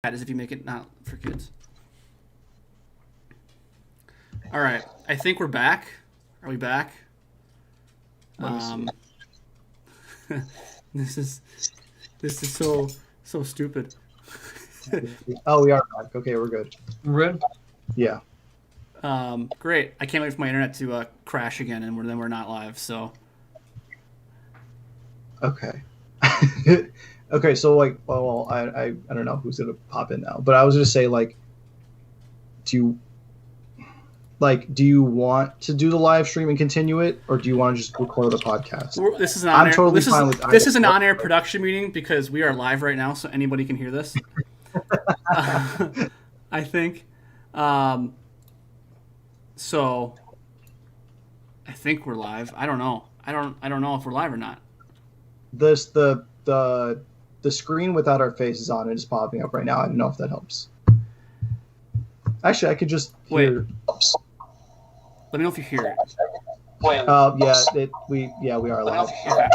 As if you make it not for kids. All right, I think we're back. Are we back? This is so stupid. Oh, we are back. Okay, we're good. We're good? Yeah. Great. I can't wait for my internet to crash again, and then we're not live. So. Okay. Okay, so like, well, I don't know who's gonna pop in now, but I was gonna say like, do you want to do the live stream and continue it, or do you want to just record the podcast? This is an on-air. Totally this is an on-air production meeting because we are live right now, so anybody can hear this. I think. So. I think we're live. I don't know. I don't know if we're live or not. The screen without our faces on it is popping up right now. I don't know if that helps. Actually, I could just hear. Wait. Let me know if you hear it. Yeah, we are live. Okay.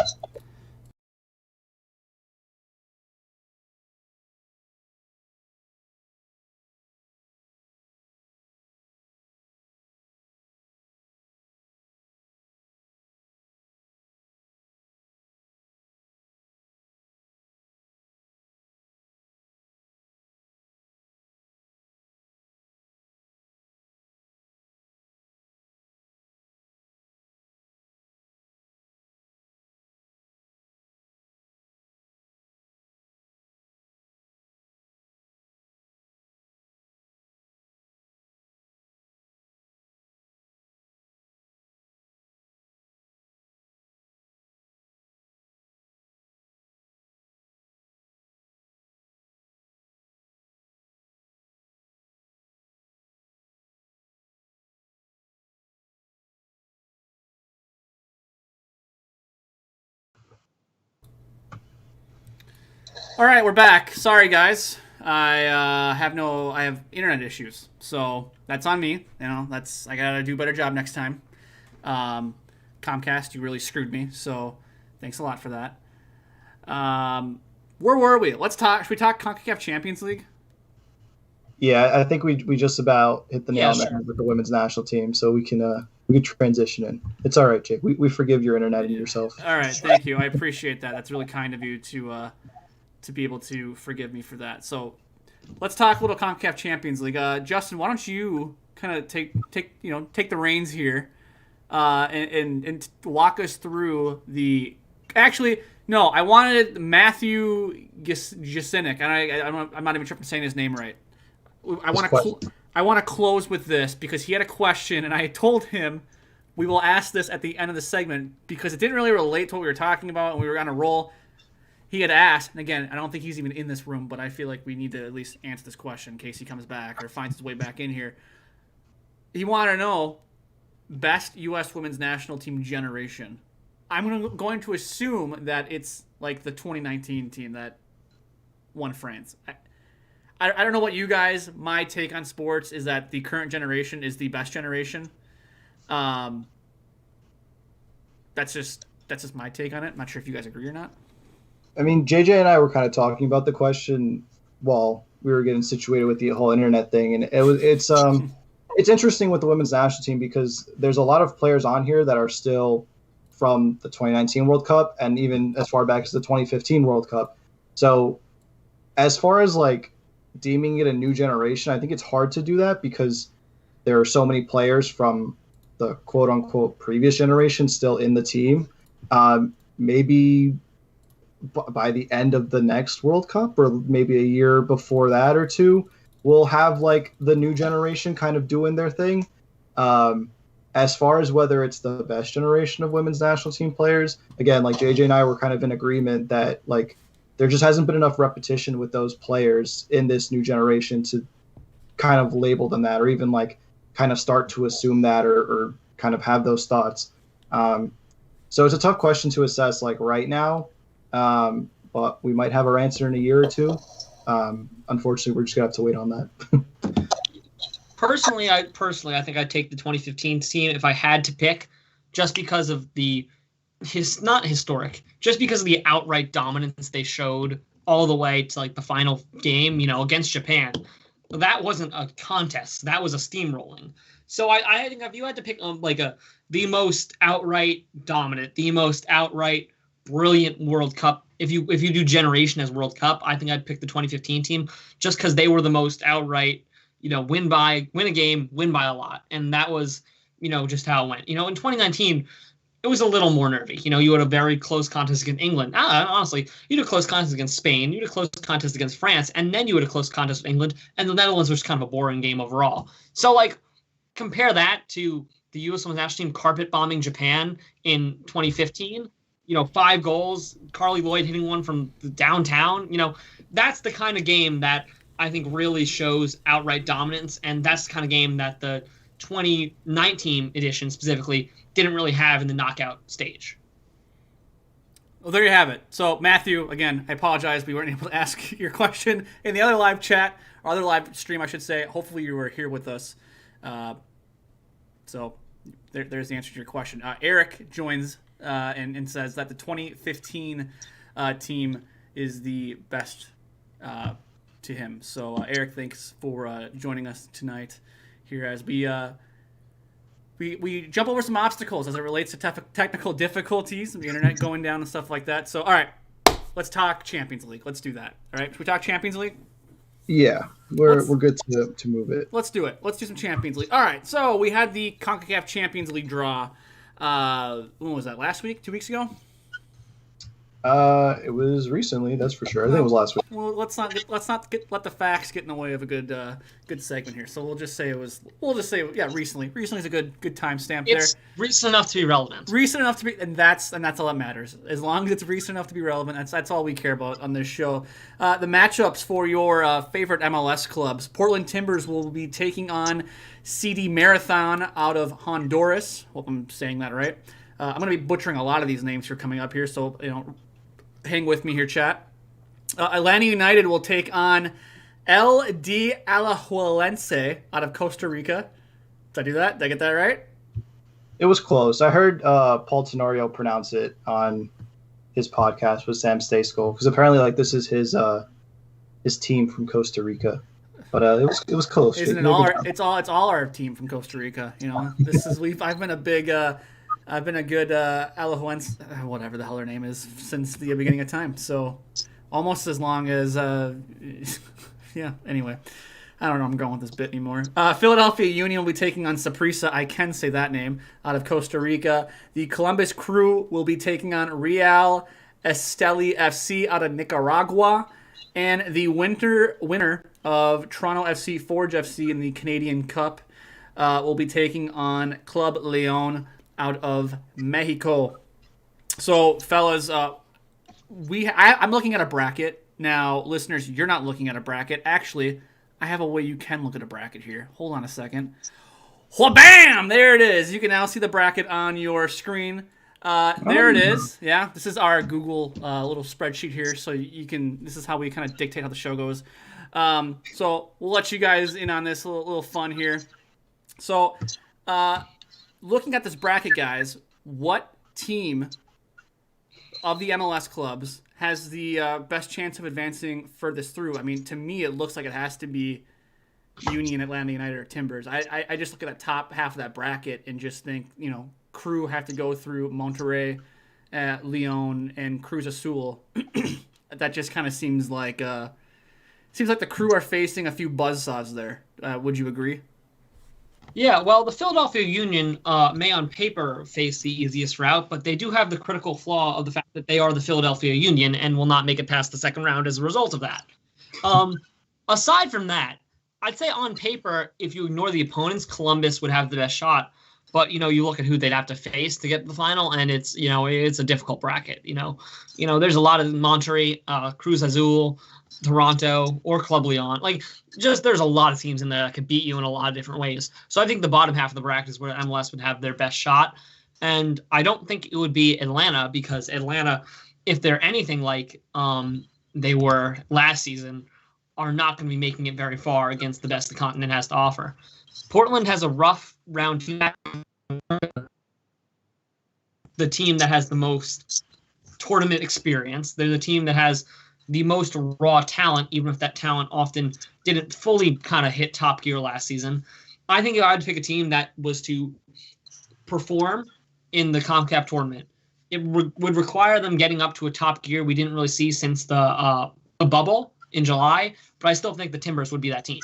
All right, we're back. Sorry, guys. I have internet issues, so that's on me. You know, I gotta do a better job next time. Comcast, you really screwed me, so thanks a lot for that. Where were we? Let's talk. Should we talk Concacaf Champions League? Yeah, I think we just about hit the nail on the sure. head with the women's national team, so we can transition in. It's all right, Jake. We forgive your internet and yourself. All right, thank you. I appreciate that. That's really kind of you to be able to forgive me for that. So let's talk a little Concacaf Champions League. Justin, why don't you kind of take the reins here and walk us through the. Actually, no, I wanted Matthew Jasinic, and I'm not even sure if I'm saying his name right. I want to close with this because he had a question, and I told him we will ask this at the end of the segment because it didn't really relate to what we were talking about, and we were on a roll. He had asked, and again, I don't think he's even in this room, but I feel like we need to at least answer this question in case he comes back or finds his way back in here. He wanted to know best U.S. women's national team generation. I'm going to assume that it's like the 2019 team that won France. I don't know what you guys, my take on sports is that the current generation is the best generation. That's just my take on it. I'm not sure if you guys agree or not. I mean, JJ and I were kind of talking about the question while we were getting situated with the whole internet thing, and it's interesting with the women's national team because there's a lot of players on here that are still from the 2019 World Cup and even as far back as the 2015 World Cup. So as far as like deeming it a new generation, I think it's hard to do that because there are so many players from the quote unquote previous generation still in the team. Maybe by the end of the next World Cup or maybe a year before that or two, we'll have like the new generation kind of doing their thing. As far as whether it's the best generation of women's national team players, again, like JJ and I were kind of in agreement that like there just hasn't been enough repetition with those players in this new generation to kind of label them that or even like kind of start to assume that or kind of have those thoughts. So it's a tough question to assess like right now. But we might have our answer in a year or two. Unfortunately, we're just gonna have to wait on that. Personally, I think I'd take the 2015 team if I had to pick, just because of not historic, just because of the outright dominance they showed all the way to like the final game, against Japan. That wasn't a contest. That was a steamrolling. So I think if you had to pick the most outright dominant, the most outright brilliant World Cup, if you do generation as World Cup, I think I'd pick the 2015 team just because they were the most outright, win a game, win by a lot. And that was, just how it went. In 2019, it was a little more nervy. You had a very close contest against England. Honestly, you had a close contest against Spain. You had a close contest against France. And then you had a close contest with England. And the Netherlands was kind of a boring game overall. So, compare that to the U.S. Women's National Team carpet bombing Japan in 2015. 5 goals, Carly Lloyd hitting one from the downtown. That's the kind of game that I think really shows outright dominance. And that's the kind of game that the 2019 edition specifically didn't really have in the knockout stage. Well, there you have it. So, Matthew, again, I apologize we weren't able to ask your question in the other live chat, or other live stream, I should say. Hopefully you were here with us. So, there's the answer to your question. Eric joins and says that the 2015 team is the best to him. So, Eric, thanks for joining us tonight here as we jump over some obstacles as it relates to technical difficulties, the internet going down and stuff like that. So, all right, let's talk Champions League. Let's do that. All right, should we talk Champions League? Yeah, we're good to move it. Let's do it. Let's do some Champions League. All right, so we had the Concacaf Champions League draw. When was that? Last week? 2 weeks ago? It was recently, that's for sure. I think it was last week. Well, let's not let the facts get in the way of a good segment here. So we'll just say recently. Recently is a good timestamp there. It's recent enough to be relevant. Recent enough to be, and that's all that matters. As long as it's recent enough to be relevant, that's all we care about on this show. The matchups for your favorite MLS clubs: Portland Timbers will be taking on CD Marathon out of Honduras. Hope I'm saying that right. I'm going to be butchering a lot of these names here coming up here, so hang with me here, chat. Atlanta United will take on LD Alajuelense out of Costa Rica. Did I do that? Did I get that right? It was close. I heard Paul Tenorio pronounce it on his podcast with Sam Stejskal, because apparently this is his team from Costa Rica. But it was close. Isn't it all? It's all our team from Costa Rica. I've been a good Alajuelense, whatever the hell her name is, since the beginning of time. So almost as long as, yeah, anyway. I don't know I'm going with this bit anymore. Philadelphia Union will be taking on Saprissa, I can say that name, out of Costa Rica. The Columbus Crew will be taking on Real Esteli FC out of Nicaragua. And the winner of Toronto FC, Forge FC in the Canadian Cup will be taking on Club Leon out of Mexico. So, fellas, I'm looking at a bracket. Now, listeners, you're not looking at a bracket. Actually, I have a way you can look at a bracket here. Hold on a second. Wha-bam! There it is. You can now see the bracket on your screen. There it is. Yeah, this is our Google little spreadsheet here. So this is how we kind of dictate how the show goes. So we'll let you guys in on this little fun here. So, looking at this bracket, guys, what team of the MLS clubs has the best chance of advancing furthest through? I mean, to me, it looks like it has to be Union, Atlanta United, or Timbers. I just look at the top half of that bracket and just think, Crew have to go through Monterrey, Leon, and Cruz Azul. That just kind of seems like the Crew are facing a few buzzsaws there. Would you agree? Yeah, well, the Philadelphia Union may on paper face the easiest route, but they do have the critical flaw of the fact that they are the Philadelphia Union and will not make it past the second round as a result of that. Aside from that, I'd say on paper, if you ignore the opponents, Columbus would have the best shot. But, you look at who they'd have to face to get to the final, and it's a difficult bracket. There's a lot of Monterrey, Cruz Azul, Toronto, or Club Leon. There's a lot of teams in there that could beat you in a lot of different ways. So I think the bottom half of the bracket is where MLS would have their best shot. And I don't think it would be Atlanta, because Atlanta, if they're anything like they were last season, are not going to be making it very far against the best the continent has to offer. Portland has a rough round two. The team that has the most tournament experience. They're the team that has the most raw talent, even if that talent often didn't fully kind of hit top gear last season. I think if I had to pick a team that was to perform in the Concacaf tournament, it would require them getting up to a top gear we didn't really see since the bubble in July, but I still think the Timbers would be that team.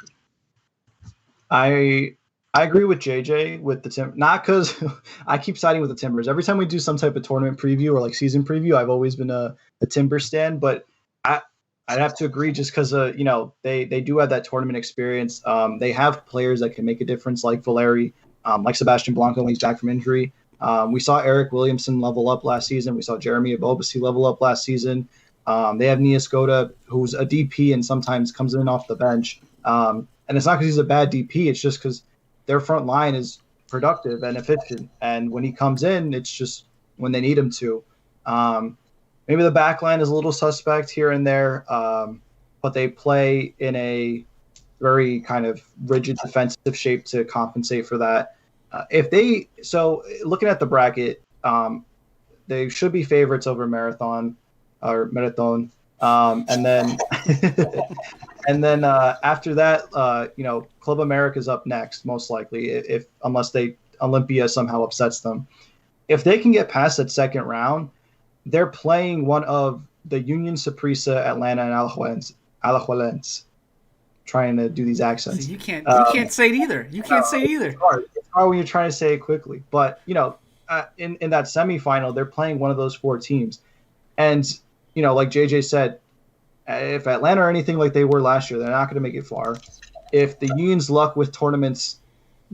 I agree with JJ with the Timbers, not because I keep siding with the Timbers. Every time we do some type of tournament preview or like season preview, I've always been a Timber stan, but I'd have to agree just because they do have that tournament experience. They have players that can make a difference, like Valeri, like Sebastian Blanco when he's back from injury. We saw Eric Williamson level up last season. We saw Jeremy Abobasi level up last season. They have Nia Skoda, who's a DP and sometimes comes in off the bench. And it's not because he's a bad DP. It's just because their front line is productive and efficient. And when he comes in, it's just when they need him to. Maybe the back line is a little suspect here and there, but they play in a very kind of rigid defensive shape to compensate for that. Looking at the bracket, they should be favorites over Marathon. And then after that, Club America's up next, most likely, unless Olympia somehow upsets them. If they can get past that second round, they're playing one of the Union Saprissa, Atlanta, and Alajuelense. Trying to do these accents. So you can't say it either. You can't say it either. It's hard when you're trying to say it quickly. But, in that semifinal, they're playing one of those four teams. And, like JJ said, if Atlanta are anything like they were last year, they're not going to make it far. If the Union's luck with tournaments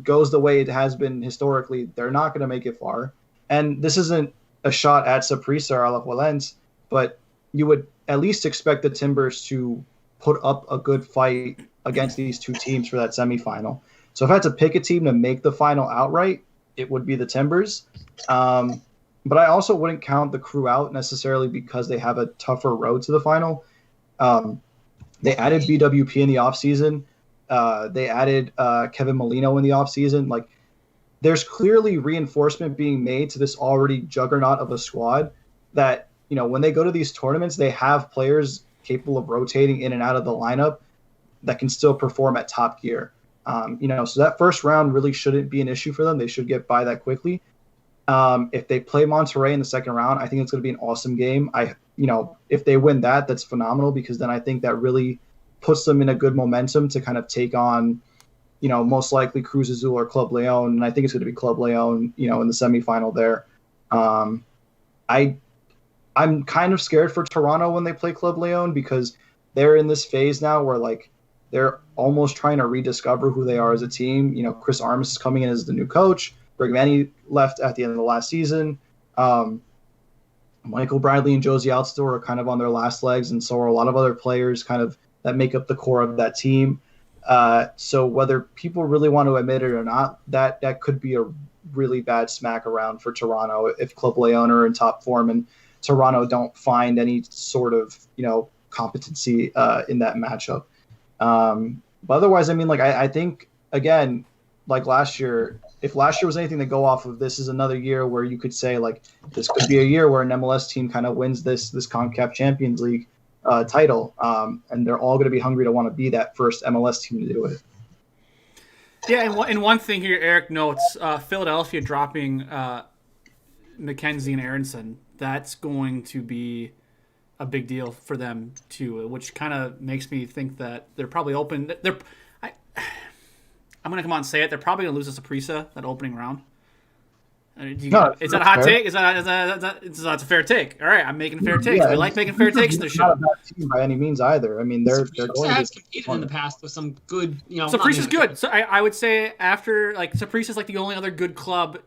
goes the way it has been historically, they're not going to make it far. And this isn't a shot at Saprissa or Alajuelense, but you would at least expect the Timbers to put up a good fight against these two teams for that semifinal. So if I had to pick a team to make the final outright, it would be the Timbers. But I also wouldn't count the Crew out necessarily because they have a tougher road to the final. They added BWP in the offseason. They added Kevin Molino in the offseason. Like, there's clearly reinforcement being made to this already juggernaut of a squad that, when they go to these tournaments, they have players capable of rotating in and out of the lineup that can still perform at top gear. So that first round really shouldn't be an issue for them. They should get by that quickly. If they play Monterrey in the second round, I think it's going to be an awesome game. If they win that, that's phenomenal because then I think that really puts them in a good momentum to kind of take on, most likely Cruz Azul or Club Leon. And I think it's going to be Club Leon, in the semifinal there. I'm kind of scared for Toronto when they play Club Leon because they're in this phase now where they're almost trying to rediscover who they are as a team. Chris Armas is coming in as the new coach. Greg Manny left at the end of the last season. Michael Bradley and Josie Altidore are kind of on their last legs, and so are a lot of other players kind of that make up the core of that team. So whether people really want to admit it or not, that could be a really bad smack around for Toronto if Club Leon are in top form and Toronto don't find any sort of, competency in that matchup. But otherwise, I think, again, like last year, if last year was anything to go off of, this is another year where you could say, this could be a year where an MLS team kind of wins this Concacaf Champions League title, and they're all going to be hungry to want to be that first MLS team to do it. Yeah, and one thing here, Eric notes, Philadelphia dropping McKenzie and Aronson, that's going to be a big deal for them too, which kind of makes me think that they're probably open. I'm going to come on and say it. They're probably going to lose to Saprissa that opening round. Is that a hot take? Is that's a fair take? All right, I'm making fair takes. Yeah, we like making fair takes in the show. Not a bad team by any means either. They're going to competed in the past with some good. Saprissa's good. So I would say after Saprissa's the only other good club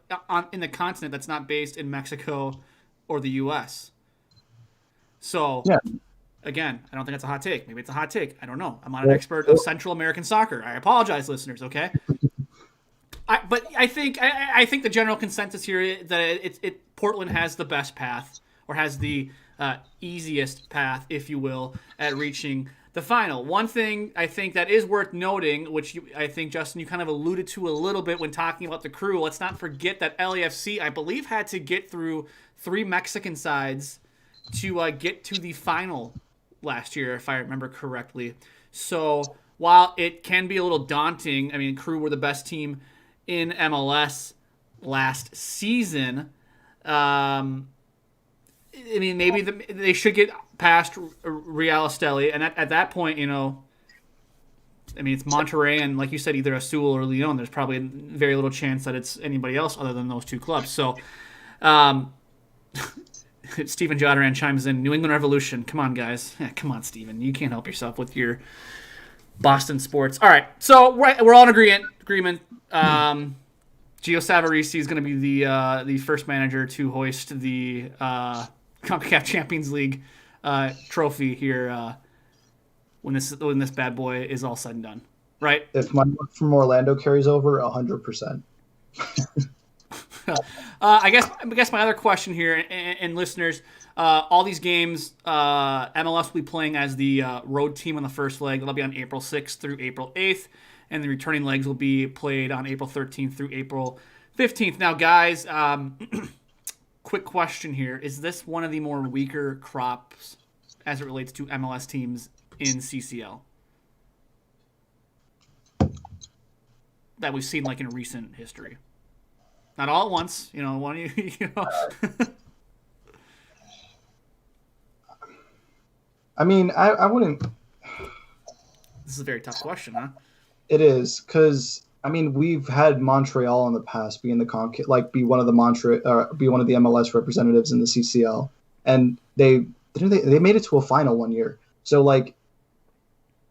in the continent that's not based in Mexico or the U.S. So yeah. Again, I don't think that's a hot take. Maybe it's a hot take. I don't know. I'm not an expert of Central American soccer. I apologize, listeners. Okay. But I think the general consensus here is that Portland has the best path, or has the easiest path, if you will, at reaching the final. One thing I think that is worth noting, which I think, Justin, you kind of alluded to a little bit when talking about the Crew, let's not forget that LAFC, I believe, had to get through 3 Mexican sides to get to the final last year, if I remember correctly. So while it can be a little daunting, I mean, Crew were the best team in MLS last season. I mean, maybe they should get past Real Esteli, and at that point, I mean, it's Monterrey, and like you said, either Azul or Leon. There's probably very little chance that it's anybody else other than those two clubs. So, Steven Jodaran chimes in, New England Revolution. Come on, guys. Yeah, come on, Steven. You can't help yourself with your Boston sports. All right, so we're all in agreement. Gio Savarese is going to be the first manager to hoist the Concacaf Champions League trophy here when this bad boy is all said and done, right? If my luck from Orlando carries over, 100%. I guess my other question here, and listeners, all these games, MLS will be playing as the road team on the first leg. That'll be on April 6th through April 8th, and the returning legs will be played on April 13th through April 15th. Now, guys, quick question here. Is this one of the more weaker crops as it relates to MLS teams in CCL that we've seen like in recent history? Not all at once, one of you know. I mean, I wouldn't. This is a very tough question, huh? It is, because I mean, we've had Montreal in the past be in the be one of the MLS representatives in the CCL, and they made it to a final one year. So like,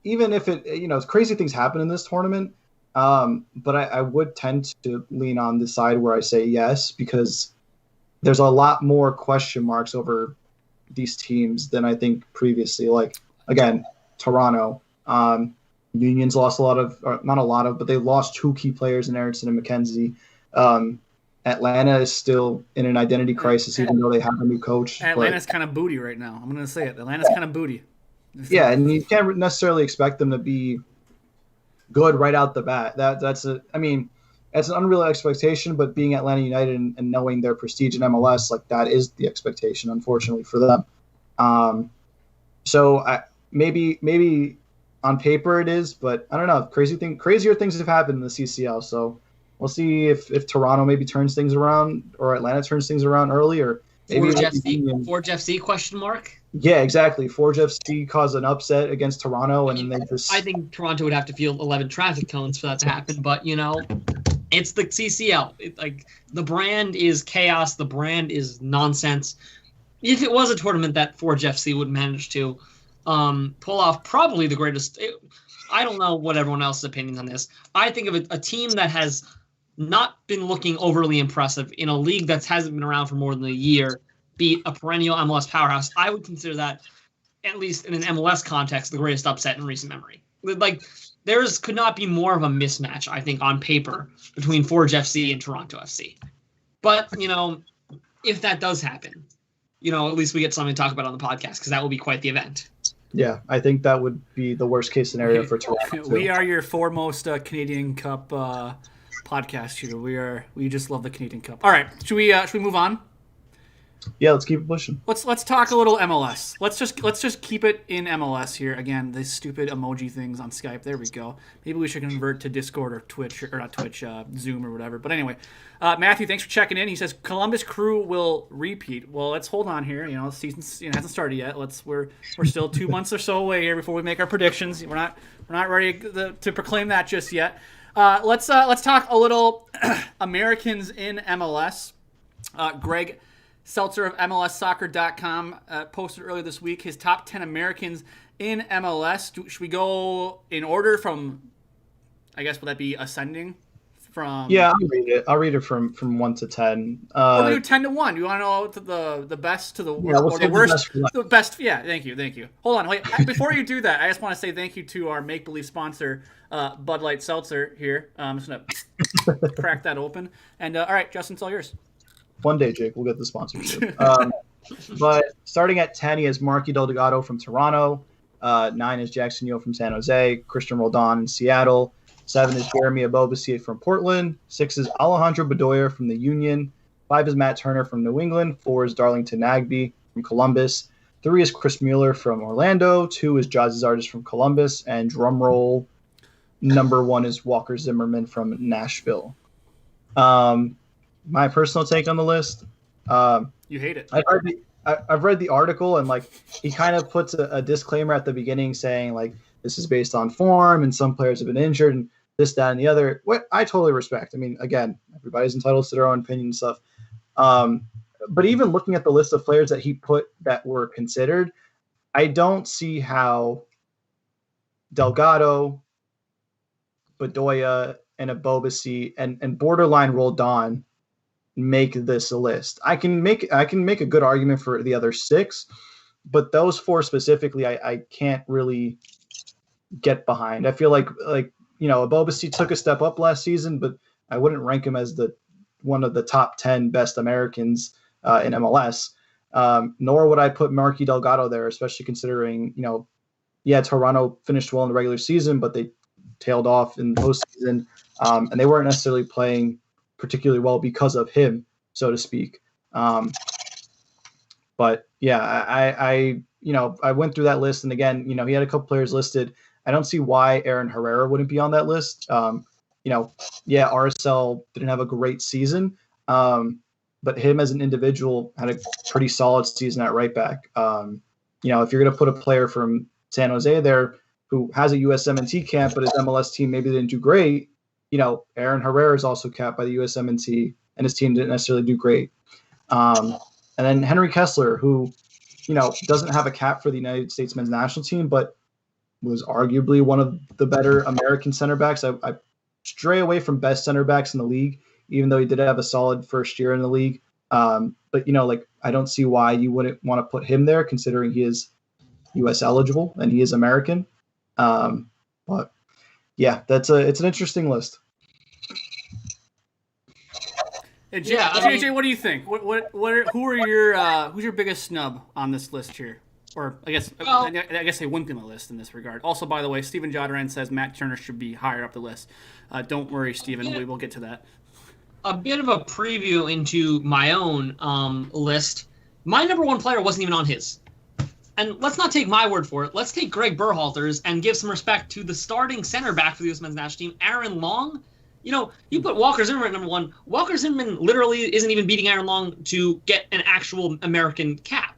even if crazy things happen in this tournament. But I would tend to lean on the side where I say yes, because there's a lot more question marks over these teams than I think previously. Like, again, Toronto, Union's lost but they lost two key players in Aronson and McKenzie. Atlanta is still in an identity crisis, even though they have a new coach. Atlanta's kind of booty right now. I'm going to say it. Atlanta's kind of booty. Yeah, and you can't necessarily expect them to be good right out the bat. That's an unreal expectation, but being Atlanta United and knowing their prestige in MLS, like, that is the expectation, unfortunately, for them. So maybe on paper it is, but I don't know. Crazier things have happened in the CCL. So we'll see if Toronto maybe turns things around, or Atlanta turns things around early, or maybe Forge FC question mark. Yeah, exactly. Forge FC caused an upset against Toronto, and they just. I think Toronto would have to field 11 traffic cones for that to happen, but it's the CCL. The brand is chaos. The brand is nonsense. If it was a tournament that Forge FC would manage to pull off, probably the greatest. I don't know what everyone else's opinions on this. I think of a team that has not been looking overly impressive in a league that hasn't been around for more than a year. Beat a perennial MLS powerhouse. I would consider that, at least in an MLS context, the greatest upset in recent memory. Like, could not be more of a mismatch, I think, on paper between Forge FC and Toronto FC. But, if that does happen, at least we get something to talk about on the podcast, because that will be quite the event. Yeah, I think that would be the worst case scenario for Toronto. Too. We are your foremost Canadian Cup podcast here. We just love the Canadian Cup. All right, should we move on? Yeah, let's keep it pushing. Let's talk a little MLS. Let's just keep it in MLS here. Again, these stupid emoji things on Skype. There we go. Maybe we should convert to Discord or Twitch, or not Twitch, Zoom or whatever. But anyway, Matthew, thanks for checking in. He says Columbus Crew will repeat. Well, let's hold on here. The season hasn't started yet. We're still 2 months or so away here before we make our predictions. We're not ready to proclaim that just yet. Let's talk a little Americans in MLS. Greg Seltzer of MLSsoccer.com posted earlier this week his top 10 Americans in MLS. Should we go in order from, I guess, would that be ascending? Yeah, I'll read it from 1 to 10. We'll do 10 to 1. You want to know the best to the worst, or the worst? The best. Yeah, thank you. Hold on, wait. Before you do that, I just want to say thank you to our Make Believe sponsor, Bud Light Seltzer here. I'm just going to crack that open. And all right, Justin, it's all yours. One day, Jake, we'll get the sponsorship. But starting at 10, he has Marky Delgado from Toronto. 9 is Jackson Yo from San Jose. Christian Roldan in Seattle. 7 is Jeremy Abobasi from Portland. 6 is Alejandro Bedoya from the Union. 5 is Matt Turner from New England. 4 is Darlington Nagbe from Columbus. 3 is Chris Mueller from Orlando. 2 is Jazzy Zardes from Columbus. And drumroll, number 1 is Walker Zimmerman from Nashville. My personal take on the list. You hate it. I've read the article, and like he kind of puts a disclaimer at the beginning saying like this is based on form and some players have been injured and this, that, and the other. What I totally respect. I mean, again, everybody's entitled to their own opinion and stuff. But even looking at the list of players that he put that were considered, I don't see how Delgado, Bedoya, and Abobasi and borderline Roldan make this list. I can make a good argument for the other 6, but those 4 specifically, I can't really get behind. I feel like Abobasi took a step up last season, but I wouldn't rank him as one of the top 10 best Americans in MLS. Nor would I put Marky Delgado there, especially considering Toronto finished well in the regular season, but they tailed off in the postseason, and they weren't necessarily playing particularly well because of him, so to speak. But yeah, I went through that list, and again, he had a couple players listed. I don't see why Aaron Herrera wouldn't be on that list. RSL didn't have a great season, but him as an individual had a pretty solid season at right back. If you're going to put a player from San Jose there who has a USMNT camp, but his MLS team maybe didn't do great, Aaron Herrera is also capped by the USMNT, and his team didn't necessarily do great. And then Henry Kessler, who, doesn't have a cap for the United States men's national team, but was arguably one of the better American center backs. I stray away from best center backs in the league, even though he did have a solid first year in the league. But, I don't see why you wouldn't want to put him there, considering he is U.S. eligible and he is American. But yeah, it's an interesting list. Hey, JJ, what do you think? Who's your biggest snub on this list here? Or I guess they wouldn't be on the list in this regard. Also, by the way, Steven Jodorand says Matt Turner should be higher up the list. Don't worry, Steven, we will get to that. A bit of a preview into my own list. My number 1 player wasn't even on his. And let's not take my word for it. Let's take Greg Berhalter's and give some respect to the starting center back for the U.S. men's national team, Aaron Long. You put Walker Zimmerman at number 1. Walker Zimmerman literally isn't even beating Aaron Long to get an actual American cap.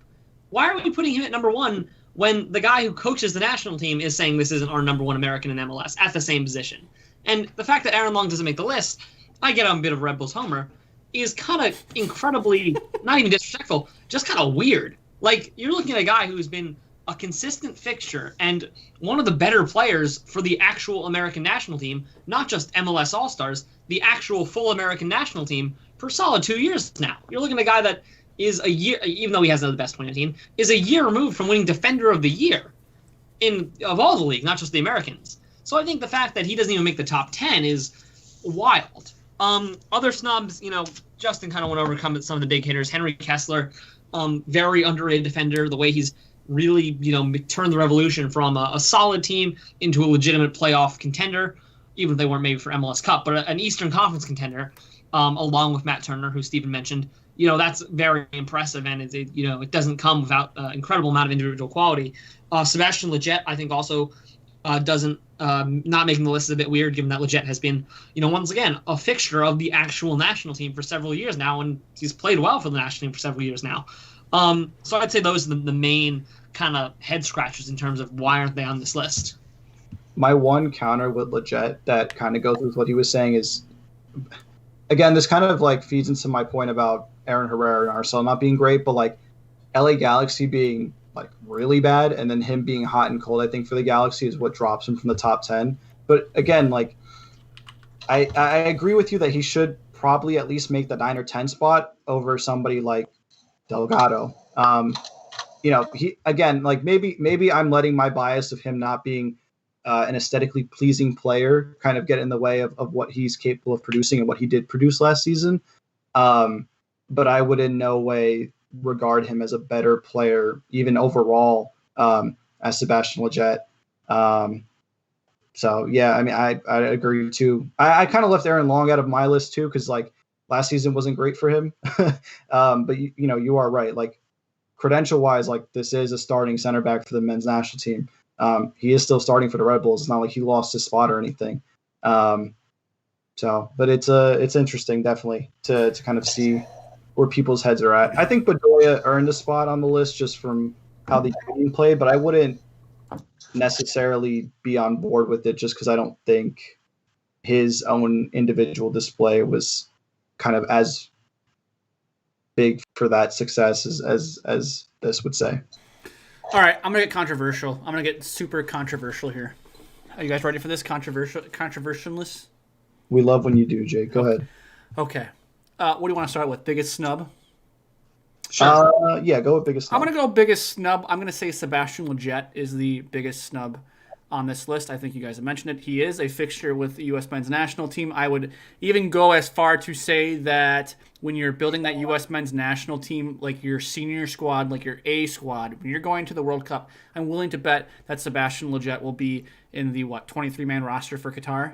Why are we putting him at number 1 when the guy who coaches the national team is saying this isn't our number 1 American in MLS at the same position? And the fact that Aaron Long doesn't make the list, I get I'm a bit of Red Bulls homer, is kind of incredibly, not even disrespectful, just kind of weird. Like, you're looking at a guy who's been a consistent fixture and one of the better players for the actual American national team, not just MLS All-Stars, the actual full American national team for a solid 2 years now. You're looking at a guy that is a year, even though he hasn't had the best 2019, is a year removed from winning Defender of the Year of all the league, not just the Americans. So I think the fact that he doesn't even make the top 10 is wild. Other snubs, Justin kind of went over some of the big hitters. Henry Kessler, very underrated defender. The way he's really, turned the Revolution from a solid team into a legitimate playoff contender, even if they weren't maybe for MLS Cup, but an Eastern Conference contender, along with Matt Turner, who Steven mentioned. That's very impressive, and it doesn't come without an incredible amount of individual quality. Sebastian Lejet, I think, also doesn't not making the list is a bit weird, given that Lejet has been, once again, a fixture of the actual national team for several years now, and he's played well for the national team for several years now. So I'd say those are the main kind of head scratchers in terms of why aren't they on this list. My one counter with Lejet that kind of goes with what he was saying is, again, this kind of like feeds into my point about Aaron Herrera and RSL not being great, but like LA Galaxy being like really bad, and then him being hot and cold, I think, for the Galaxy is what drops him from the top 10. But again, like I agree with you that he should probably at least make the 9 or 10 spot over somebody like Delgado. He again, like maybe I'm letting my bias of him not being an aesthetically pleasing player kind of get in the way of what he's capable of producing and what he did produce last season. But I would in no way regard him as a better player, even overall, as Sebastian Lejet. So yeah, I mean, I agree too. I kind of left Aaron Long out of my list too, because like last season wasn't great for him. But you are right. Like credential-wise, like this is a starting center back for the men's national team. He is still starting for the Red Bulls. It's not like he lost his spot or anything. But it's interesting, definitely, to kind of see where people's heads are at. I think Bedoya earned a spot on the list just from how the game played, but I wouldn't necessarily be on board with it just because I don't think his own individual display was kind of as big for that success as this would say. All right, I'm gonna get controversial. I'm gonna get super controversial here. Are you guys ready for this controversialness? We love when you do, Jake. Go ahead. Okay. What do you want to start with? Biggest snub? Sure. Yeah, go with biggest snub. I'm going to go biggest snub. I'm going to say Sebastian Lejet is the biggest snub on this list. I think you guys have mentioned it. He is a fixture with the U.S. men's national team. I would even go as far to say that when you're building that U.S. men's national team, like your senior squad, like your A squad, when you're going to the World Cup, I'm willing to bet that Sebastian Lejet will be in the, 23-man roster for Qatar?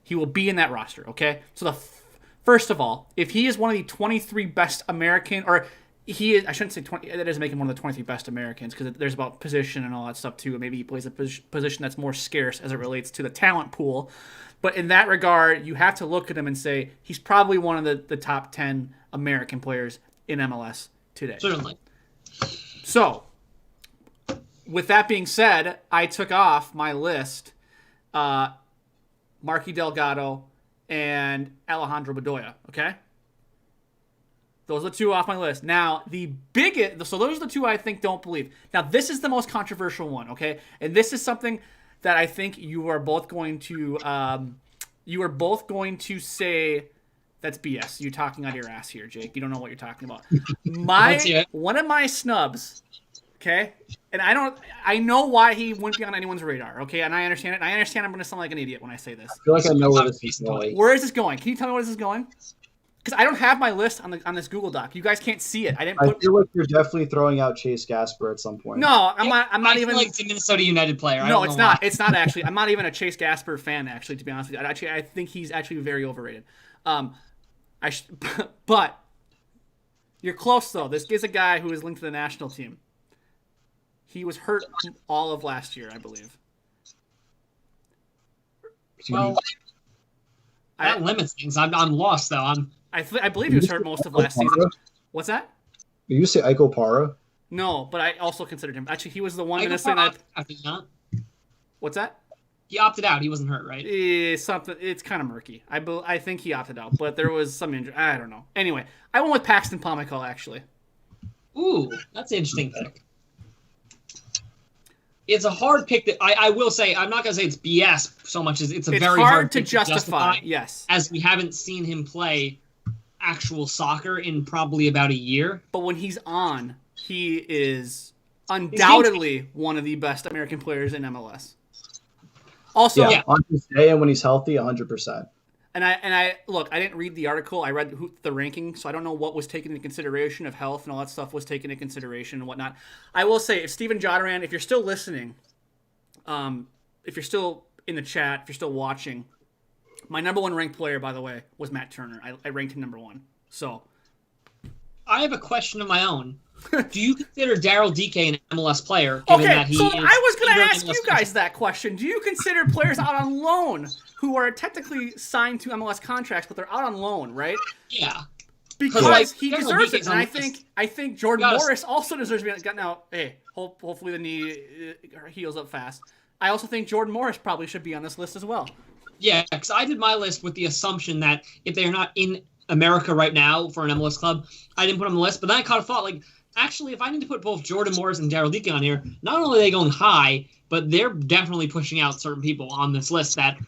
He will be in that roster, okay? So first of all, if he is one of the 23 best American, or he is, I shouldn't say 20, that doesn't make him one of the 23 best Americans because there's about position and all that stuff too. Maybe he plays a position that's more scarce as it relates to the talent pool. But in that regard, you have to look at him and say he's probably one of the top 10 American players in MLS today. Certainly. So, with that being said, I took off my list Marky Delgado and Alejandro Bedoya, okay? Those are the two off my list. Now, so those are the two I think don't believe. Now, this is the most controversial one, okay? And this is something that I think you are both going to say that's BS. You're talking out of your ass here, Jake. You don't know what you're talking about. One of my snubs, okay? And I know why he wouldn't be on anyone's radar, okay? And I understand it. And I understand I'm going to sound like an idiot when I say this. I feel like I know where this is going. Where is this going? Can you tell me where this is going? Because I don't have my list on this Google Doc. You guys can't see it. I feel like you're definitely throwing out Chase Gasper at some point. No, I'm not even. Like it's a Minnesota United player. No, it's not. It's not actually. I'm not even a Chase Gasper fan. Actually, to be honest with you, I think he's actually very overrated. But you're close though. This is a guy who is linked to the national team. He was hurt all of last year, I believe. Well, that limits things. I'm lost though. I believe he was hurt most of last season. What's that? Did you say Iko Para? No, but I also considered him. Actually, he was the one Minnesota. Not. What's that? He opted out. He wasn't hurt, right? It's kind of murky. I think he opted out, but there was some injury. I don't know. Anyway, I went with Paxton Pomykal, actually. Ooh, that's an interesting pick. It's a hard pick. That I will say, I'm not going to say it's BS so much as it's very hard to justify. Yes, as we haven't seen him play actual soccer in probably about a year. But when he's on, he is undoubtedly one of the best American players in MLS. Also, on his day and when he's healthy, 100%. And I look, I didn't read the article. I read the ranking, so I don't know what was taken into consideration of health and all that stuff was taken into consideration and whatnot. I will say, if Steven Jodaran, if you're still listening, if you're still in the chat, if you're still watching, my number one ranked player, by the way, was Matt Turner. I ranked him number one. So, I have a question of my own. Do you consider Daryl Dike an MLS player? Given Okay, that he so is I was going to ask MLS you guys that question. Do you consider players out on loan who are technically signed to MLS contracts, but they're out on loan, right? Yeah. Because he Daryl deserves Dike's it, and on I think Jordan Morris also deserves to be. Now, hey, hopefully the knee heals up fast. I also think Jordan Morris probably should be on this list as well. Yeah, because I did my list with the assumption that if they're not in America right now for an MLS club, I didn't put them on the list. But then I kind of thought, like, actually, if I need to put both Jordan Morris and Daryl Dike on here, not only are they going high, but they're definitely pushing out certain people on this list that,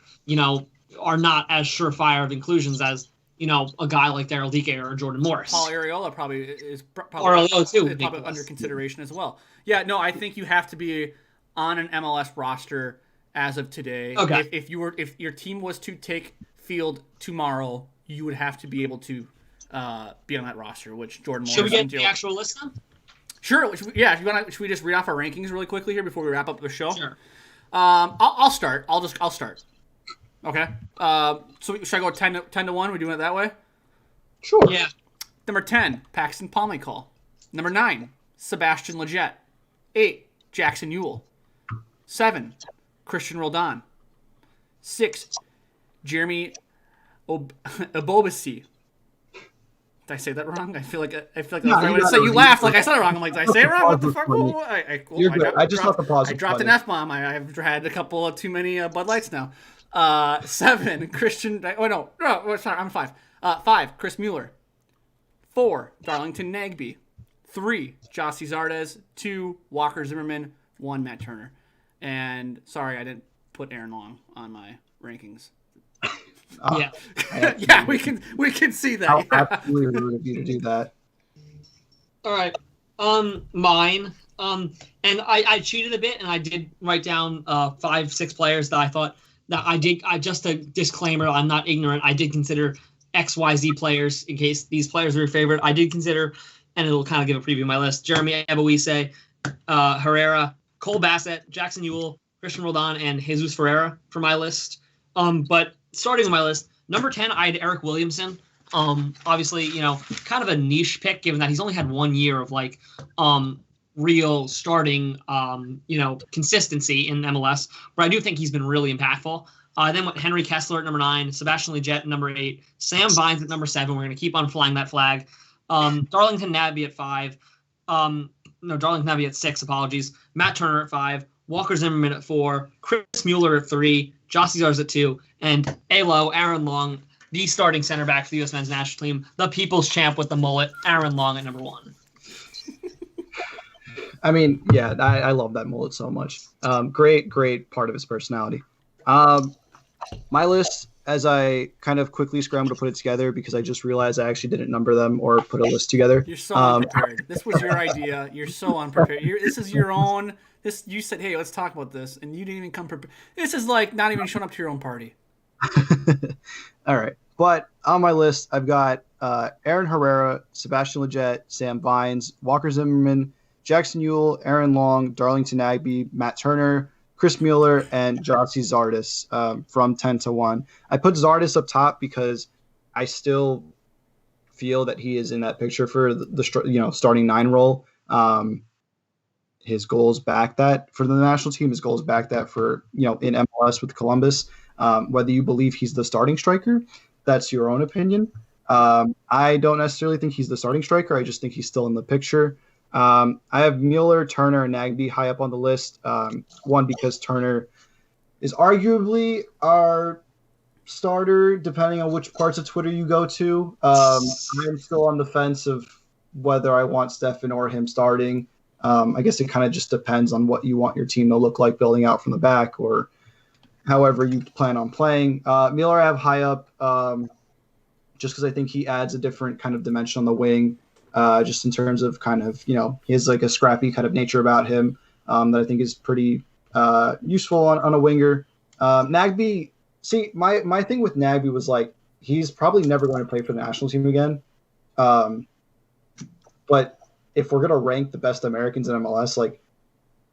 are not as surefire of inclusions as, a guy like Daryl Dike or Jordan Morris. Paul Arriola probably is probably under consideration as well. Yeah, no, I think you have to be on an MLS roster as of today. Okay. If your team was to take field tomorrow, you would have to be able to be on that roster, which Jordan Morris. Should we get the actual list now? Sure. Should we just read off our rankings really quickly here before we wrap up the show? Sure. I'll start. I'll start. Okay. So should I go 10 to 1? Are we doing it that way? Sure. Yeah. Number 10, Paxton Pomykal. Number 9, Sebastian Lejet. 8, Jackson Ewell. 7, Christian Roldan. 6, Jeremy Obobisi. Did I say that wrong? I feel like you laughed like I said it wrong. I'm like, did I say it wrong? What the fuck? You're good. I just thought the pause was I dropped funny. an F-bomb. I've had a couple of too many Bud Lights now. 7, Christian. Oh, no, sorry, I'm 5. 5, Chris Mueller. 4, Darlington Nagbe. 3, Jossie Zardes. 2, Walker Zimmerman. 1, Matt Turner. And sorry, I didn't put Aaron Long on my rankings. Yeah, we can see that. How absolutely rude of you to do that. All right. Mine. And I cheated a bit, and I did write down 5-6 players that I thought that I did. Just a disclaimer: I'm not ignorant. I did consider XYZ players in case these players were your favorite. I did consider, and it'll kind of give a preview of my list: Jeremy Ebowisse, Herrera, Cole Bassett, Jackson Ewell, Christian Roldan, and Jesus Ferreira for my list. But starting with my list, number 10, I had Eric Williamson. Obviously, kind of a niche pick given that he's only had 1 year of real starting, consistency in MLS. But I do think he's been really impactful. Then went Henry Kessler at number 9, Sebastian Lejet at number 8, Sam Vines at number 7. We're going to keep on flying that flag. Darlington Nagbe at 5. Darlington Nagbe at 6. Apologies. Matt Turner at 5. Walker Zimmerman at 4. Chris Mueller at 3. Jossie Zardes at 2. And Aaron Long, the starting center back for the U.S. men's national team, the people's champ with the mullet, Aaron Long at number 1. I mean, yeah, I love that mullet so much. Great part of his personality. My list, as I kind of quickly scrambled to put it together because I just realized I actually didn't number them or put a list together. You're so unprepared. This was your idea. You're so unprepared. This is your own. You said, hey, let's talk about this, and you didn't even come prepared. This is like not even showing up to your own party. All right. But on my list, I've got Aaron Herrera, Sebastian Lejet, Sam Vines, Walker Zimmerman, Jackson Ewell, Aaron Long, Darlington Nagbe, Matt Turner, Chris Mueller, and Jossie Zardes from 10 to 1. I put Zardes up top because I still feel that he is in that picture for the starting 9 role. His goals back that for the national team. His goals back that for in MLS with Columbus. Whether you believe he's the starting striker, that's your own opinion. I don't necessarily think he's the starting striker. I just think he's still in the picture. I have Mueller, Turner, and Nagbe high up on the list. One, because Turner is arguably our starter, depending on which parts of Twitter you go to. I'm still on the fence of whether I want Stefan or him starting. I guess it kind of just depends on what you want your team to look like building out from the back or however you plan on playing. Mueller I have high up just because I think he adds a different kind of dimension on the wing, just in terms of kind of, he has like a scrappy kind of nature about him that I think is pretty useful on a winger. Nagbe, see, my thing with Nagbe was like, he's probably never going to play for the national team again. But if we're going to rank the best Americans in MLS, like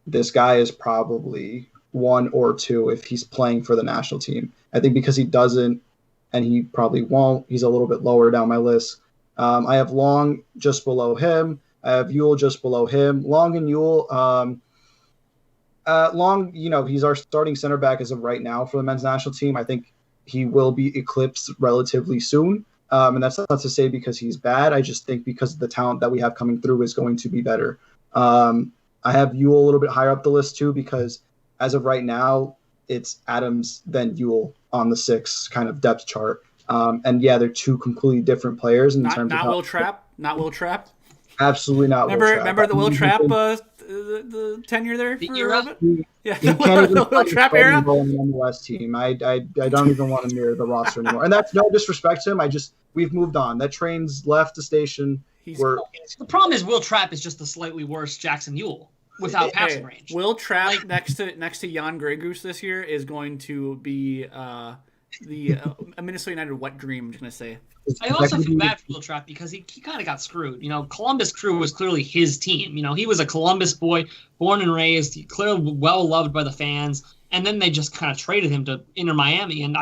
this guy is probably 1 or 2 if he's playing for the national team. I think because he doesn't, and he probably won't, he's a little bit lower down my list. I have Long just below him. I have Ewell just below him. Long and Ewell. Long, he's our starting center back as of right now for the men's national team. I think he will be eclipsed relatively soon. And that's not to say because he's bad. I just think because the talent that we have coming through is going to be better. I have Ewell a little bit higher up the list too, because as of right now, it's Adams then Ewell on the 6 kind of depth chart. And yeah, they're 2 completely different players in terms of not Will Trapp. Not Will Trapp. Absolutely not. Remember the Will Trapp the tenure there for era? a bit? Yeah, he can't even Will Trapp era. On the MLS team. I don't even want him near the roster anymore. And that's no disrespect to him. We've moved on. That train's left the station. The problem is Will Trapp is just a slightly worse Jackson Ewell without passing range. Will Trapp next to Jan Grey Goose this year is going to be the Minnesota United wet dream. I'm just gonna say. I also feel bad for Will Trapp because he kind of got screwed. Columbus Crew was clearly his team. He was a Columbus boy, born and raised, clearly well loved by the fans. And then they just kind of traded him to Inter Miami, and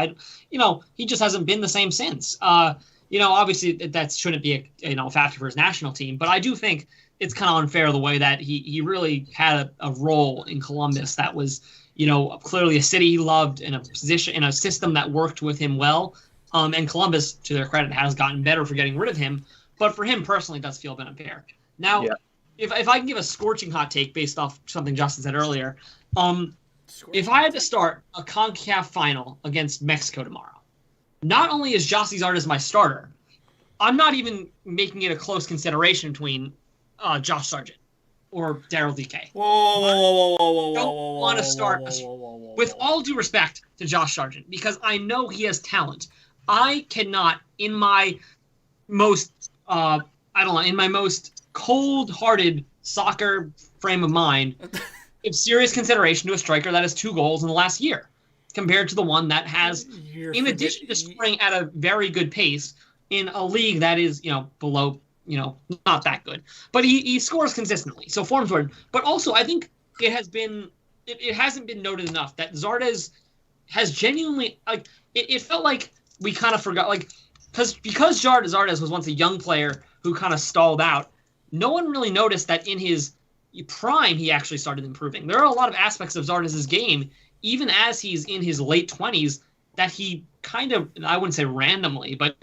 he just hasn't been the same since. Obviously that shouldn't be a factor for his national team, but I do think it's kind of unfair the way that he really had a role in Columbus that was, clearly a city he loved and a position in a system that worked with him well. And Columbus, to their credit, has gotten better for getting rid of him. But for him personally, it does feel a bit unfair. Now, if I can give a scorching hot take based off something Justin said earlier, if I had to start a CONCACAF final against Mexico tomorrow, not only is Jossie Zardes my starter, I'm not even making it a close consideration between Josh Sargent or Daryl DK. Whoa. Don't want to start with all due respect to Josh Sargent, because I know he has talent. I cannot, in my most cold-hearted soccer frame of mind, give serious consideration to a striker that has 2 goals in the last year, compared to the one that has, in addition to scoring at a very good pace in a league that is, below, not that good, but he scores consistently. So form's word. But also, I think it hasn't been noted enough that Zardes has genuinely, it felt like we kind of forgot, because Zardes was once a young player who kind of stalled out. No one really noticed that in his prime he actually started improving. There are a lot of aspects of Zardes' game, even as he's in his late 20s, that he kind of, I wouldn't say randomly, but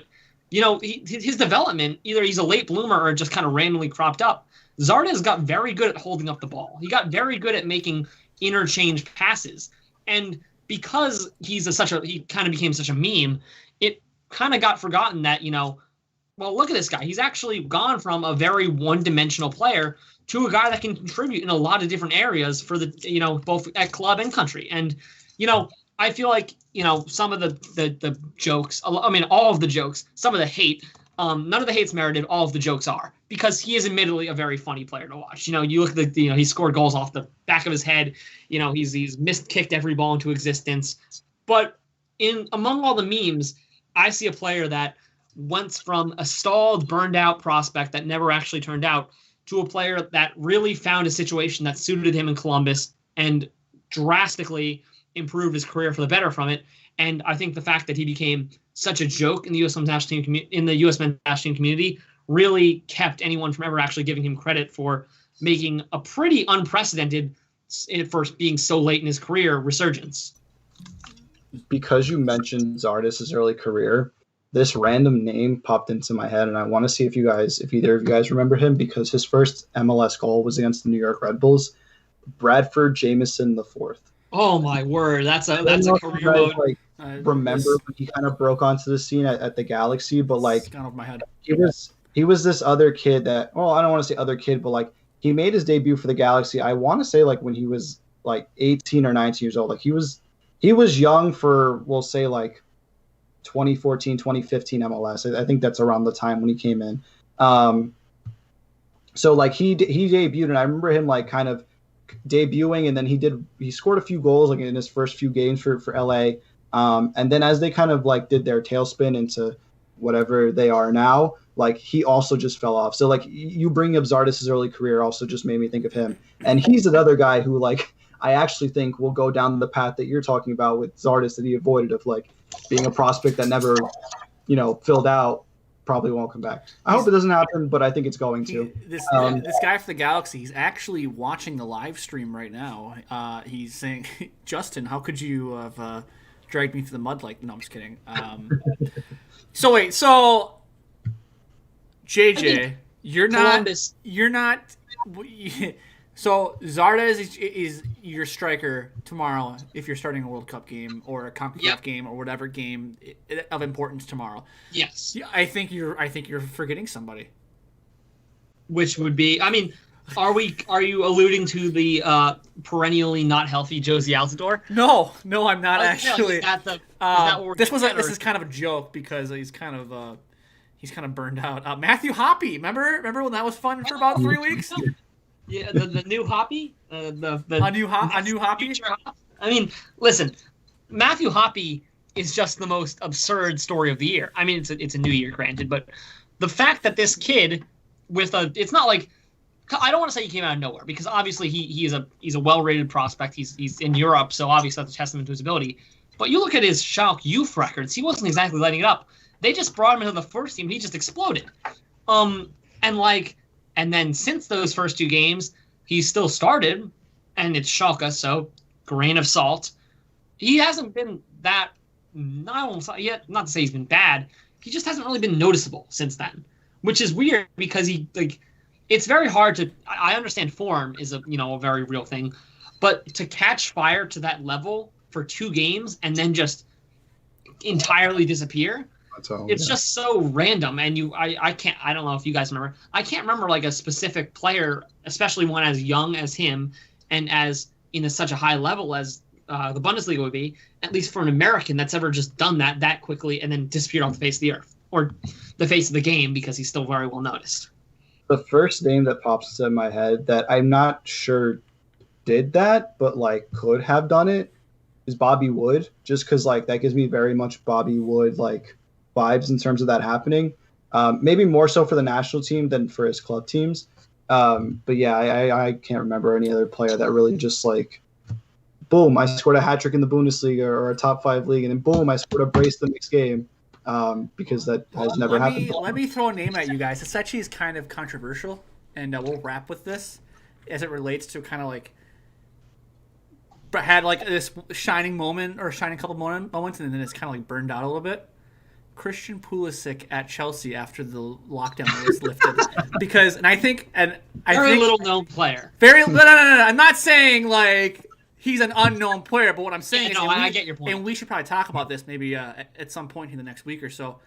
his development, either he's a late bloomer or just kind of randomly cropped up. Zardes got very good at holding up the ball. He got very good at making interchange passes. And because he kind of became such a meme, it kind of got forgotten that, well, look at this guy. He's actually gone from a very one-dimensional player to a guy that can contribute in a lot of different areas for the, both at club and country. And, I feel like, some of the jokes, I mean, all of the jokes, some of the hate, none of the hate's merited, all of the jokes are, because he is admittedly a very funny player to watch. You look at he scored goals off the back of his head. He's kicked every ball into existence. But among all the memes, I see a player that went from a stalled, burned out prospect that never actually turned out to a player that really found a situation that suited him in Columbus and drastically improved his career for the better from it. And I think the fact that he became such a joke in the U.S. men's national team community really kept anyone from ever actually giving him credit for making a pretty unprecedented, for being so late in his career, resurgence. Because you mentioned Zardes' early career, this random name popped into my head, and I want to see if either of you guys remember him, because his first MLS goal was against the New York Red Bulls. Bradford Jamieson IV. Oh my word, that's a career mode. Remember when he kind of broke onto the scene at the Galaxy, but it's gone over my head. He was this other kid that, well, I don't want to say other kid, but he made his debut for the Galaxy. I want to say when he was 18 or 19 years old. He was young for, we'll say 2014, 2015 MLS. I think that's around the time when he came in. So he debuted, and I remember him kind of debuting, and then he scored a few goals in his first few games for LA. And then as they kind of did their tailspin into whatever they are now, he also just fell off. So you bring up Zardes' early career also just made me think of him. And he's another guy who I actually think will go down the path that you're talking about with Zardes, that he avoided, of being a prospect that never, filled out, probably won't come back. I hope it doesn't happen, but I think it's going to. This guy for the Galaxy, he's actually watching the live stream right now. He's saying, Justin, how could you have dragged me through the mud no, I'm just kidding. So JJ, you're not. So Zardes is your striker tomorrow if you're starting a World Cup game or a Concacaf game or whatever game of importance tomorrow. Yes. I think you're forgetting somebody. Which would be, I mean, are you alluding to the perennially not healthy Josie Altidore? No, I'm not actually. This is kind of a joke because he's kind of burned out. Matthew Hoppy, remember when that was fun for about 3 weeks? Yeah, the new Hoppy, a new Hoppy. I mean, listen, Matthew Hoppy is just the most absurd story of the year. I mean, it's a new year, granted, but the fact that this kid it's not I don't want to say he came out of nowhere, because obviously he's a well-rated prospect. He's in Europe, so obviously that's a testament to his ability. But you look at his Schalke youth records; he wasn't exactly lighting it up. They just brought him into the first team. He just exploded. And And then since those first 2 games, he's still started, and it's Schalke, so grain of salt. He hasn't been that, not to say he's been bad, he just hasn't really been noticeable since then, which is weird because it's very hard to, I understand form is a very real thing, but to catch fire to that level for 2 games and then just entirely disappear, it's just so random. And I don't know if you guys remember, I can't remember like a specific player, especially one as young as him and as in such a high level as the Bundesliga would be, at least for an American, that's ever just done that quickly and then disappeared off the face of the earth or the face of the game, because he's still very well noticed. The first name that pops into my head that I'm not sure did that, but like could have done it, is Bobby Wood, just because like that gives me very much Bobby Wood like vibes in terms of that happening. Maybe more so for the national team than for his club teams. But yeah, I can't remember any other player that really just like, boom, I scored a hat trick in the Bundesliga or a top 5 league, and then boom, I scored a brace the next game. Because that has never happened. Let me throw a name at you guys. This actually is kind of controversial, and we'll wrap with this as it relates to kind of like had like this shining moment or shining couple moments, and then it's kind of like burned out a little bit. Christian Pulisic at Chelsea after the lockdown was lifted, because I think very little known player. No. I'm not saying like he's an unknown player, but what I'm saying is, I get your point. And we should probably talk about this maybe at some point in the next week or so.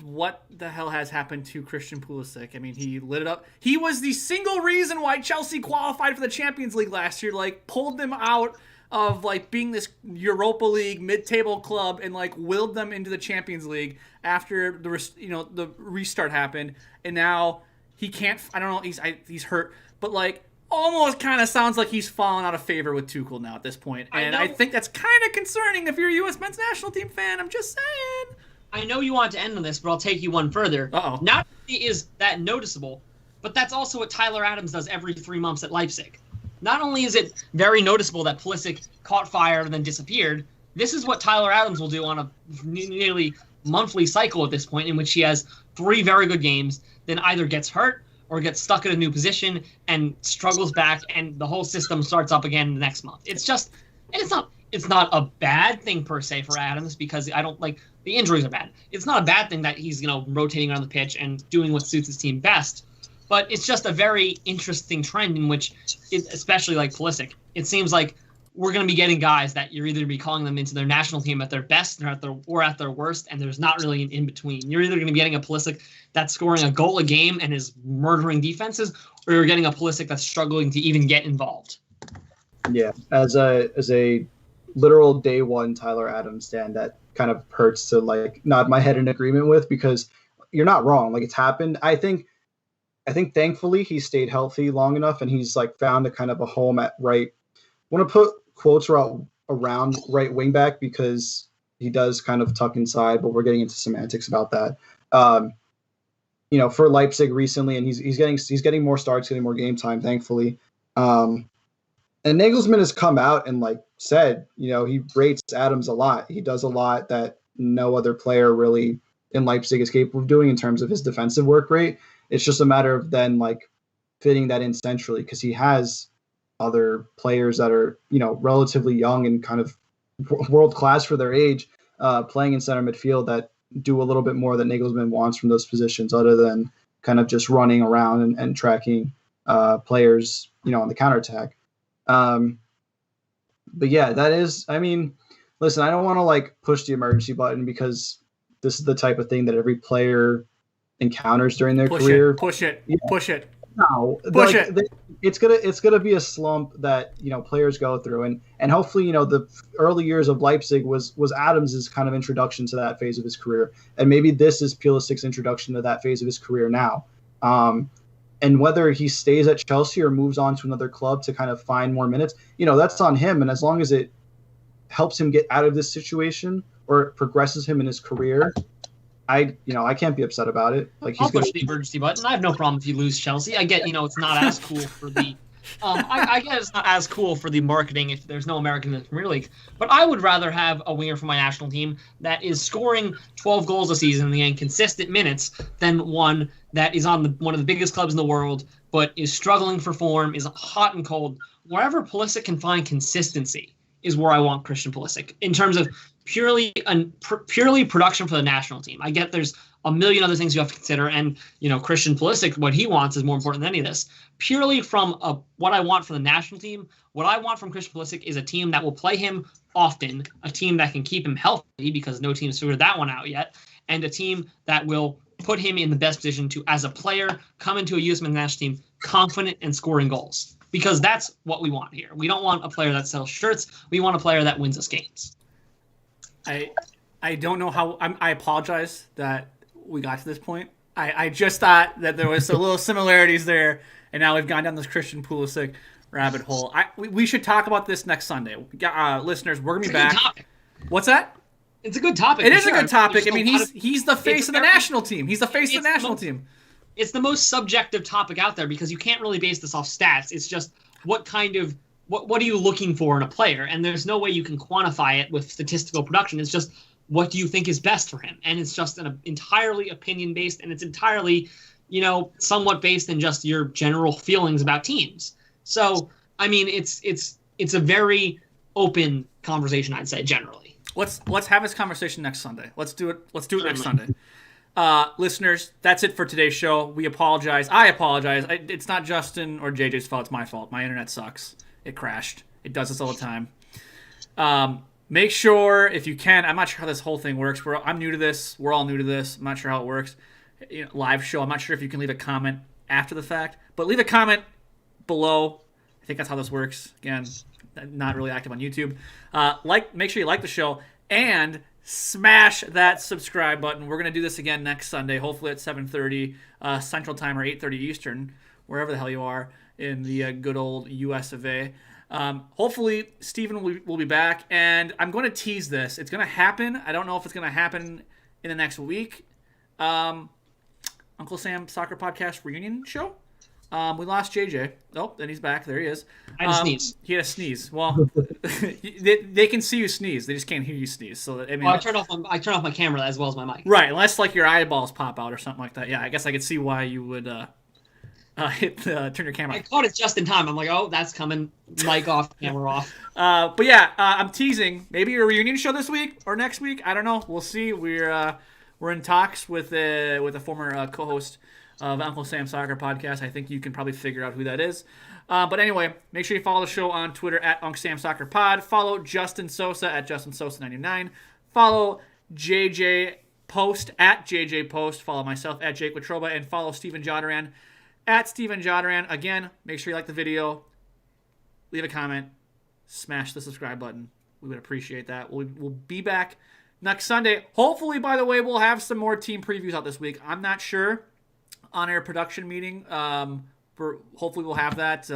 What the hell has happened to Christian Pulisic? I mean, he lit it up. He was the single reason why Chelsea qualified for the Champions League last year. Like, pulled them out of like being this Europa League mid-table club and like willed them into the Champions League after the restart happened. And now he can't. I don't know. He's hurt, but like almost kind of sounds like he's fallen out of favor with Tuchel now at this point. And I think that's kind of concerning if you're a U.S. men's national team fan. I'm just saying. I know you want to end on this, but I'll take you one further. Uh-oh. Not only is that noticeable, but that's also what Tyler Adams does every 3 months at Leipzig. Not only is it very noticeable that Pulisic caught fire and then disappeared, this is what Tyler Adams will do on a nearly monthly cycle at this point, in which he has 3 very good games, then either gets hurt or gets stuck in a new position and struggles back, and the whole system starts up again the next month. It's just, and it's not a bad thing per se for Adams, because I don't like, the injuries are bad. It's not a bad thing that he's, rotating around the pitch and doing what suits his team best, but it's just a very interesting trend in which, especially like Pulisic, it seems like we're going to be getting guys that you're either be calling them into their national team at their best or at their worst, and there's not really an in-between. You're either going to be getting a Pulisic that's scoring a goal a game and is murdering defenses, or you're getting a Pulisic that's struggling to even get involved. Yeah, as a literal day one Tyler Adams stand, that kind of hurts to like nod my head in agreement with, because you're not wrong. Like, it's happened. I think thankfully he stayed healthy long enough, and he's like found a kind of a home at right. I want to put quotes around right wing back, because he does kind of tuck inside, but we're getting into semantics about that. For Leipzig recently, and he's getting more starts, getting more game time, thankfully. And Nagelsmann has come out and like said, he rates Adams a lot. He does a lot that no other player really in Leipzig is capable of doing in terms of his defensive work rate. It's just a matter of then like fitting that in centrally, because he has other players that are, relatively young and kind of world class for their age, playing in center midfield that do a little bit more that Nagelsmann wants from those positions, other than kind of just running around and tracking players, on the counterattack. But yeah, that is, listen, I don't want to like push the emergency button, because this is the type of thing that every player encounters during their career. Push it. No, push like, it. It's gonna be a slump that players go through, and hopefully the early years of Leipzig was Adams' kind of introduction to that phase of his career, and maybe this is Pulisic's introduction to that phase of his career now. And whether he stays at Chelsea or moves on to another club to kind of find more minutes, that's on him. And as long as it helps him get out of this situation or progresses him in his career, I can't be upset about it. Like, I'll push the emergency button. I have no problem if you lose Chelsea. I get, it's not as cool for the I guess it's not as cool for the marketing if there's no American in the Premier League, but I would rather have a winger for my national team that is scoring 12 goals a season in consistent minutes than one that is on one of the biggest clubs in the world, but is struggling for form, is hot and cold. Wherever Pulisic can find consistency is where I want Christian Pulisic in terms of purely production for the national team. I get there's a million other things you have to consider, and Christian Pulisic, what he wants is more important than any of this. Purely from what I want from the national team, what I want from Christian Pulisic is a team that will play him often, a team that can keep him healthy because no team's figured that one out yet, and a team that will put him in the best position to, as a player, come into a USWNT national team confident and scoring goals. Because that's what we want here. We don't want a player that sells shirts. We want a player that wins us games. I don't know how. I apologize that we got to this point. I just thought that there was a little similarities there, and now we've gone down this Christian Pulisic rabbit hole. We should talk about this next Sunday. Listeners, we're gonna be back. Topic. What's that? It's a good topic. It is a good topic. I mean, he's the face of the national team. He's the face of the national team. It's the most subjective topic out there because you can't really base this off stats. It's just what are you looking for in a player? And there's no way you can quantify it with statistical production. It's just what do you think is best for him? And it's just an entirely opinion-based, and it's entirely, somewhat based in just your general feelings about teams. So, I mean, it's a very open conversation, I'd say, generally. Let's have this conversation next Sunday. Let's do it next Sunday. Listeners, that's it for today's show. We apologize. I apologize. It's not Justin or JJ's fault. It's my fault. My internet sucks. It crashed. It does this all the time. Make sure, if you can, I'm not sure how this whole thing works. I'm new to this. We're all new to this. I'm not sure how it works. Live show. I'm not sure if you can leave a comment after the fact, but leave a comment below. I think that's how this works. Again, not really active on YouTube. Make sure you like the show and smash that subscribe button. We're going to do this again next Sunday, hopefully at 7:30 Central Time or 8:30 Eastern, wherever the hell you are in the good old US of A. Hopefully, Steven will be back, and I'm going to tease this. It's going to happen. I don't know if it's going to happen in the next week. Uncle Sam Soccer Podcast reunion show. We lost JJ. Oh, then he's back. There he is. I had a sneeze. He had a sneeze. Well, they can see you sneeze. They just can't hear you sneeze. So I mean, I turned off my camera as well as my mic. Right, unless like your eyeballs pop out or something like that. Yeah, I guess I could see why you would turn your camera. I caught it just in time. I'm like, oh, that's coming. Mic off, camera off. But yeah, I'm teasing maybe a reunion show this week or next week. I don't know. We'll see. We're in talks with a former co-host of Uncle Sam Soccer Podcast. I think you can probably figure out who that is. But anyway, make sure you follow the show on Twitter at Uncle Sam Soccer Pod. Follow Justin Sosa at Justin Sosa 99. Follow JJ Post at JJ Post. Follow myself at Jake Watroba, and follow Steven Jodaran at Steven Jodaran. Again, make sure you like the video, leave a comment, smash the subscribe button. We would appreciate that. We'll be back next Sunday. Hopefully, by the way, we'll have some more team previews out this week. I'm not sure. On-air production meeting. Hopefully we'll have that.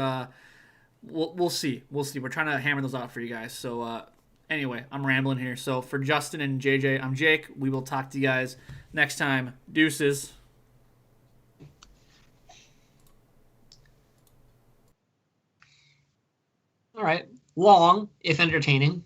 We'll see. We're trying to hammer those out for you guys. So anyway, I'm rambling here. So for Justin and JJ, I'm Jake. We will talk to you guys next time. Deuces. All right. Long, if entertaining.